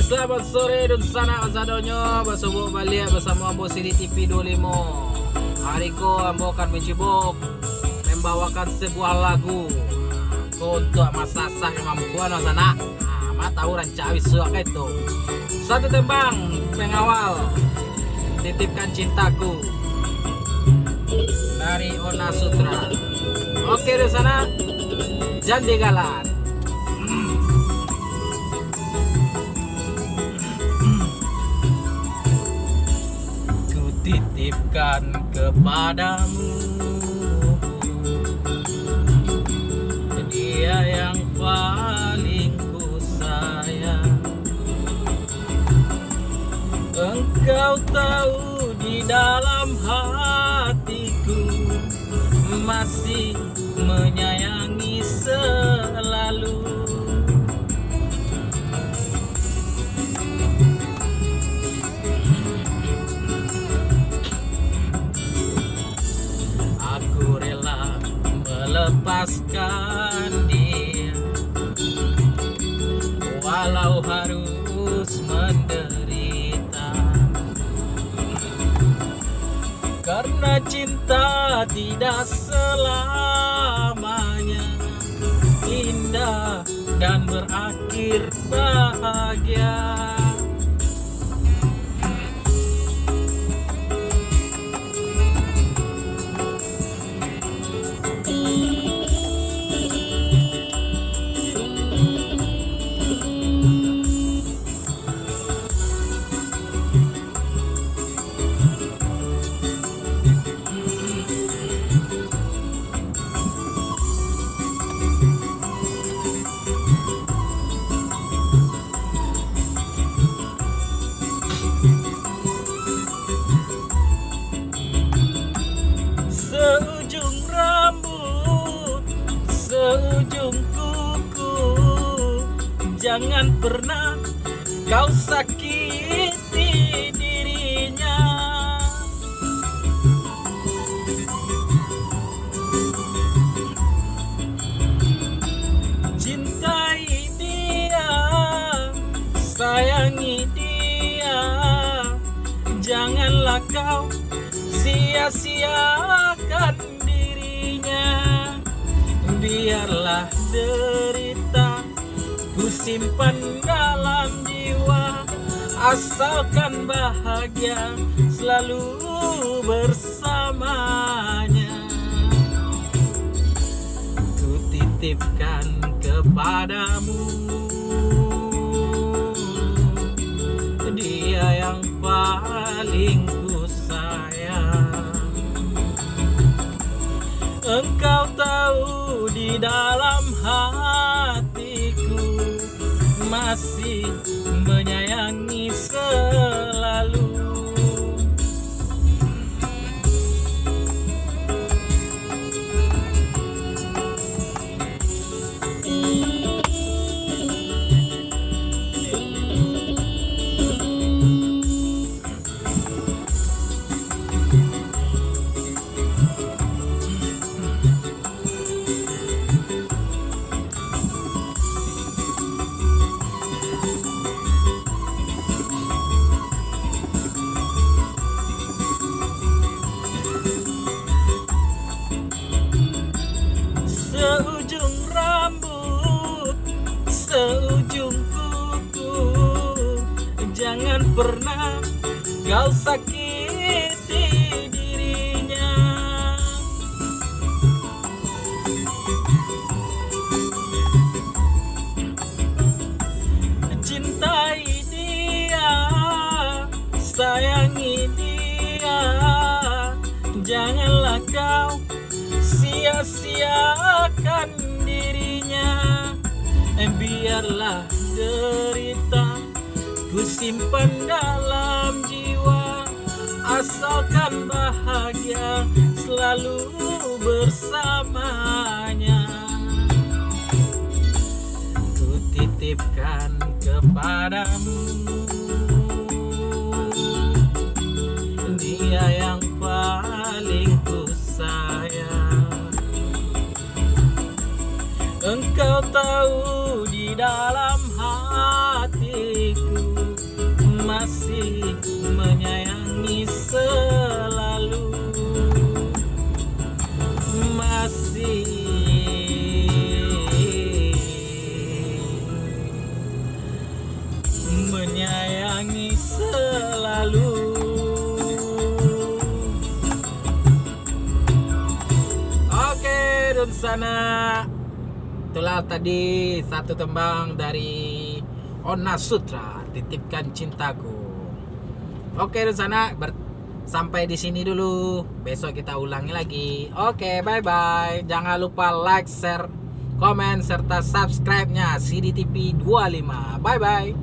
selamat sore dan sana asadonyo. Bersubuk balik bersama Ambo Sini TV 25. Hari ko Ambo akan mencoba membawakan sebuah lagu untuk masasak yang mampuan sana. Mata orang cawi suaka itu. Satu tembang pengawal, titipkan cintaku dari Ona Sutra. Oke di sana, jangan digalan. Titipkan kepadamu dia yang paling ku sayang. Engkau tahu di dalam hatiku masih menyayangi selalu. Lepaskan dia walau harus menderita, karena cinta tidak selamanya indah dan berakhir bahagia. Seujung rambut, seujung kuku, jangan pernah kau sakiti dirinya. Cintai dia, sayangi dia, janganlah kau sia-siakan dirinya. Biarlah derita ku simpan dalam jiwa, asalkan bahagia selalu bersamanya. Ku titipkan kepadamu dia yang paling ku sayang. Engkau tahu di dalam hatiku masih menyayangi selalu. Seujung rambut, seujung kuku, jangan pernah kau sakiti dirinya. Cintai dia, sayangi dia, janganlah kau sia-siakan dirinya. Biarlah derita ku simpan dalam jiwa, asalkan bahagia selalu bersamanya. Ku titipkan kepadamu dia yang paling ku sayang. Engkau tahu di dalam hatiku kasih menyayangi selalu. Oke, dan sana itulah tadi satu tembang dari Ona Sutra, Titipkan Cintaku. Oke, dan sana sampai di sini dulu. Besok kita ulangi lagi. Oke, bye bye. Jangan lupa like, share, komen serta subscribe-nya CDTP 25. Bye bye.